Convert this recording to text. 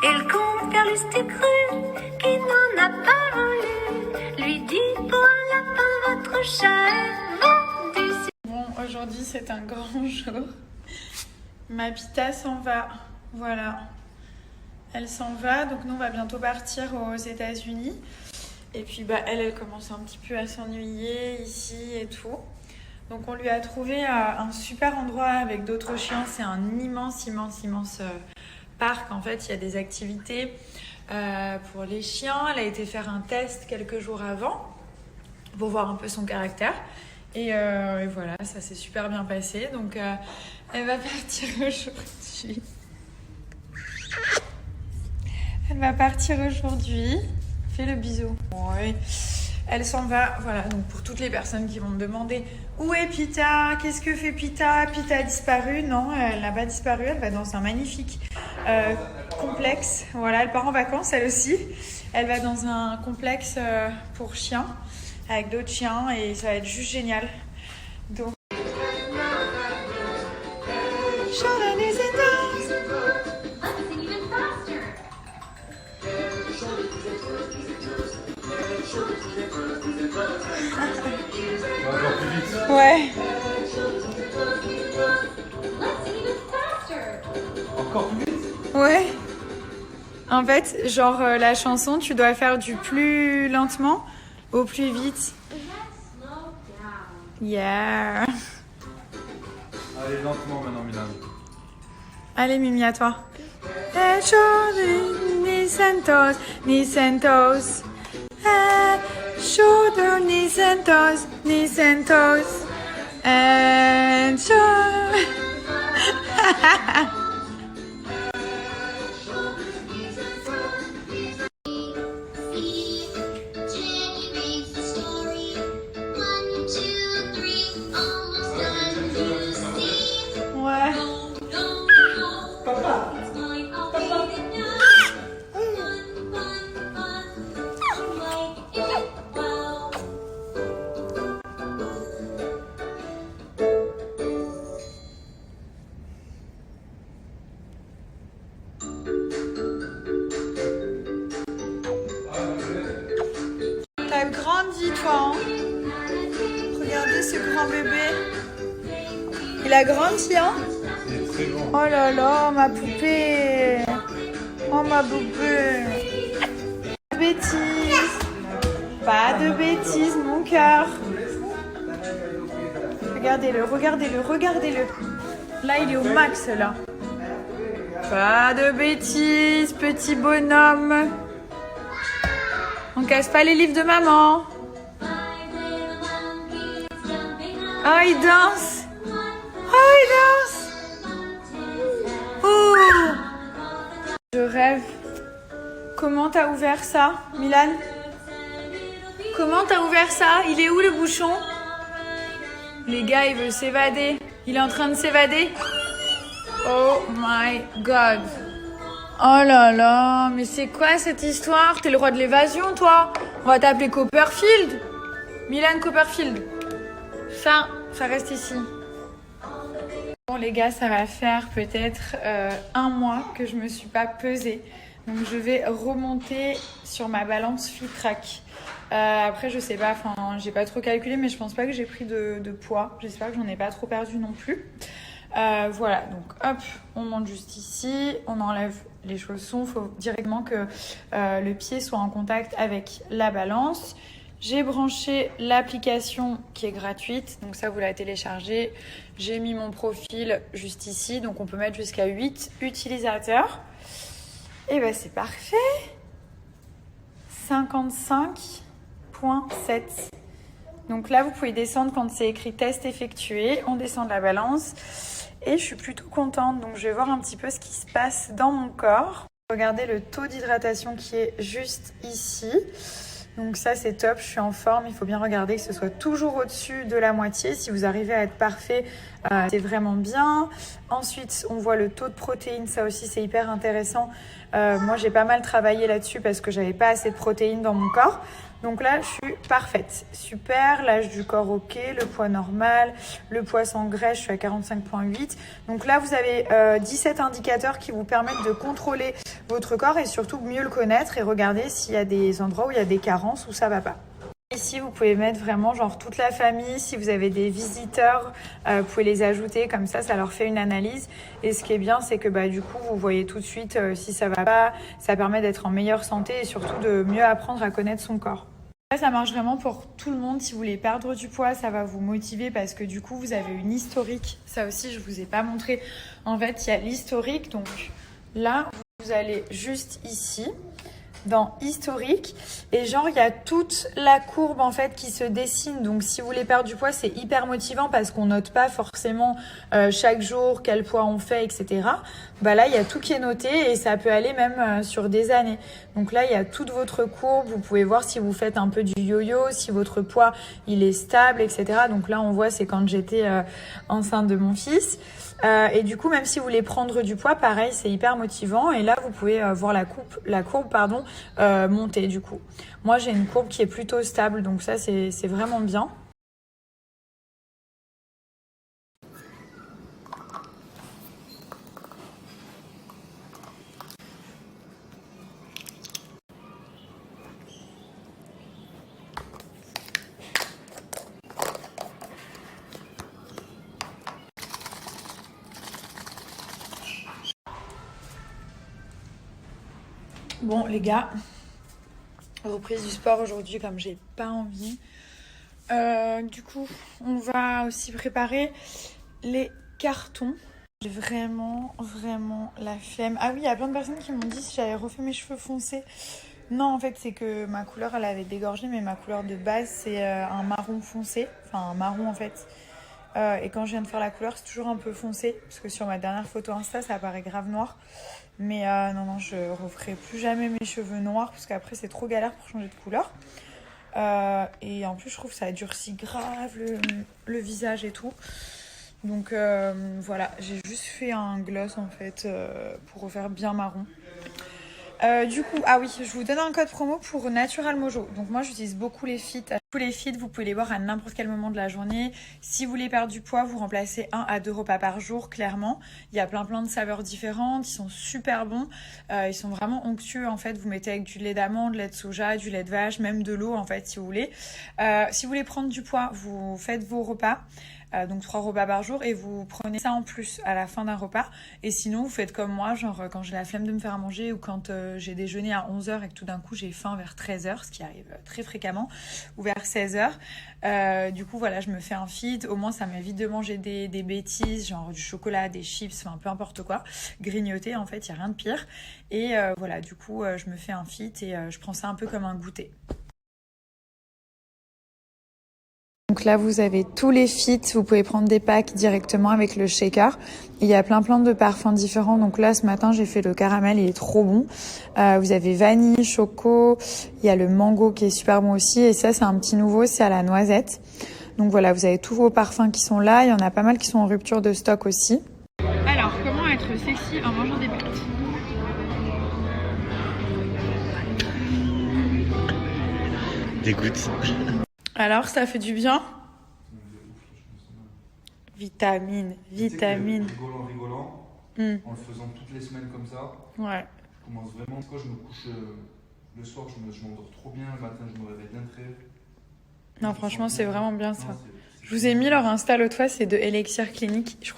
Il compte faire le cru qui n'en a pas voulu. Lui dit pour un lapin, votre chat est vendu. Bon, aujourd'hui c'est un grand jour. Ma Pita s'en va. Voilà. Elle s'en va, donc nous on va bientôt partir aux États-Unis. Et puis elle commence un petit peu à s'ennuyer ici et tout. Donc on lui a trouvé un super endroit avec d'autres chiens. C'est un immense parc. En fait, il y a des activités pour les chiens. Elle a été faire un test quelques jours avant pour voir un peu son caractère. Et voilà, ça s'est super bien passé. Donc elle va partir aujourd'hui. Elle va partir aujourd'hui. Fais le bisou. Ouais. Elle s'en va. Voilà, donc pour toutes les personnes qui vont me demander où est Pita? Qu'est-ce que fait Pita? Pita a disparu? Non, elle n'a pas disparu. Elle va dans un magnifique complexe. Voilà, elle part en vacances, elle aussi. Elle va dans un complexe pour chiens, avec d'autres chiens, et ça va être juste génial. Donc, ouais. Encore plus vite? Ouais. En fait, genre la chanson, tu dois faire du plus lentement au plus vite. Yeah. Allez, lentement maintenant, Milan. Allez, Mimi, à toi. Ni centos, ni centos. Shoulder, ni centos, ni centos. And shoulder. Ouais. Papa. T'as grandi, toi, hein? Regardez ce grand bébé. Il a grandi, hein? C'est très bon. Oh là là, ma poupée. Oh, ma poupée. Pas de bêtises. Pas de bêtises, mon cœur. Regardez-le, regardez-le, regardez-le. Là, il est au max, là. Pas de bêtises, petit bonhomme. On casse pas les livres de maman. Oh, il danse. Oh, il danse. Oh. Je rêve. Comment t'as ouvert ça, Milan? Comment t'as ouvert ça? Il est où le bouchon? Les gars, il veut s'évader. Il est en train de s'évader. Oh my god. Oh là là, mais c'est quoi cette histoire? T'es le roi de l'évasion, toi. On va t'appeler Copperfield. Milan Copperfield. Ça reste ici. Bon les gars, ça va faire peut-être un mois que je me suis pas pesée. Donc je vais remonter sur ma balance FitTrack. Après je sais pas, j'ai pas trop calculé, mais je pense pas que j'ai pris de poids. J'espère que j'en ai pas trop perdu non plus. Voilà, donc hop, on monte juste ici, on enlève les chaussons. Il faut directement que le pied soit en contact avec la balance. J'ai branché l'application qui est gratuite, donc ça vous la téléchargez. J'ai mis mon profil juste ici, donc on peut mettre jusqu'à 8 utilisateurs. Et ben c'est parfait. 55,7. Donc là vous pouvez descendre quand c'est écrit test effectué. On descend de la balance et je suis plutôt contente. Donc je vais voir un petit peu ce qui se passe dans mon corps. Regardez le taux d'hydratation qui est juste ici. Donc ça c'est top, je suis en forme, il faut bien regarder que ce soit toujours au-dessus de la moitié. Si vous arrivez à être parfait, c'est vraiment bien. Ensuite, on voit le taux de protéines, ça aussi c'est hyper intéressant. Moi j'ai pas mal travaillé là-dessus parce que j'avais pas assez de protéines dans mon corps. Donc là, je suis parfaite. Super, l'âge du corps ok, le poids normal, le poids sans graisse, je suis à 45,8. Donc là, vous avez 17 indicateurs qui vous permettent de contrôler votre corps et surtout mieux le connaître et regarder s'il y a des endroits où il y a des carences ou ça va pas. Ici, vous pouvez mettre vraiment genre toute la famille. Si vous avez des visiteurs, vous pouvez les ajouter. Comme ça leur fait une analyse. Et ce qui est bien, c'est que du coup, vous voyez tout de suite si ça va pas. Ça permet d'être en meilleure santé et surtout de mieux apprendre à connaître son corps. Là, ça marche vraiment pour tout le monde. Si vous voulez perdre du poids, ça va vous motiver parce que du coup, vous avez une historique. Ça aussi, je vous ai pas montré. En fait, il y a l'historique. Donc là, vous allez juste ici. Dans historique et genre il y a toute la courbe en fait qui se dessine. Donc si vous voulez perdre du poids, c'est hyper motivant parce qu'on note pas forcément chaque jour quel poids on fait, etc. Là il y a tout qui est noté et ça peut aller même sur des années. Donc là il y a toute votre courbe, vous pouvez voir si vous faites un peu du yo-yo, si votre poids il est stable, etc. Donc là on voit c'est quand j'étais enceinte de mon fils. Et du coup, même si vous voulez prendre du poids, pareil, c'est hyper motivant. Et là, vous pouvez voir la courbe monter du coup. Moi, j'ai une courbe qui est plutôt stable, donc ça, c'est vraiment bien. Bon les gars, reprise du sport aujourd'hui comme j'ai pas envie. Du coup, on va aussi préparer les cartons. J'ai vraiment la flemme. Ah oui, il y a plein de personnes qui m'ont dit si j'avais refait mes cheveux foncés. Non, en fait, c'est que ma couleur, elle avait dégorgé, mais ma couleur de base, c'est un marron foncé. Enfin, un marron en fait. Et quand je viens de faire la couleur, c'est toujours un peu foncé. Parce que sur ma dernière photo Insta, ça apparaît grave noir. Mais non, je referai plus jamais mes cheveux noirs parce qu'après c'est trop galère pour changer de couleur. Et en plus je trouve que ça durcit grave le visage et tout. Donc voilà, j'ai juste fait un gloss en fait pour refaire bien marron. Du coup, ah oui, je vous donne un code promo pour Natural Mojo. Donc moi j'utilise beaucoup les Fit. Tous les Fit, vous pouvez les boire à n'importe quel moment de la journée. Si vous voulez perdre du poids, vous remplacez 1 à 2 repas par jour, clairement. Il y a plein de saveurs différentes, ils sont super bons. Ils sont vraiment onctueux en fait. Vous mettez avec du lait d'amande, lait de soja, du lait de vache, même de l'eau en fait si vous voulez. Si vous voulez prendre du poids, vous faites vos repas. Donc 3 repas par jour et vous prenez ça en plus à la fin d'un repas. Et sinon vous faites comme moi, genre quand j'ai la flemme de me faire à manger ou quand j'ai déjeuné à 11h et que tout d'un coup j'ai faim vers 13h, ce qui arrive très fréquemment, ou vers 16h. Du coup voilà, je me fais un feed, au moins ça m'évite de manger des bêtises, genre du chocolat, des chips, enfin peu importe quoi, grignoter en fait, il n'y a rien de pire. Et voilà, du coup je me fais un feed et je prends ça un peu comme un goûter. Donc là, vous avez tous les fits. Vous pouvez prendre des packs directement avec le shaker. Il y a plein de parfums différents. Donc là, ce matin, j'ai fait le caramel. Il est trop bon. Vous avez vanille, choco. Il y a le mango qui est super bon aussi. Et ça, c'est un petit nouveau. C'est à la noisette. Donc voilà, vous avez tous vos parfums qui sont là. Il y en a pas mal qui sont en rupture de stock aussi. Alors, comment être sexy en mangeant des pâtes ? Dégoûte. Alors, ça fait du bien ? Vitamine. Rigolant, en le faisant toutes les semaines comme ça. Ouais. Je commence vraiment, quand je me couche le soir, je m'endors trop bien, le matin je me réveille bien très. Non, franchement, c'est vraiment bien ça. Je vous ai mis leur Insta l'autre fois, c'est de Elixir Clinique.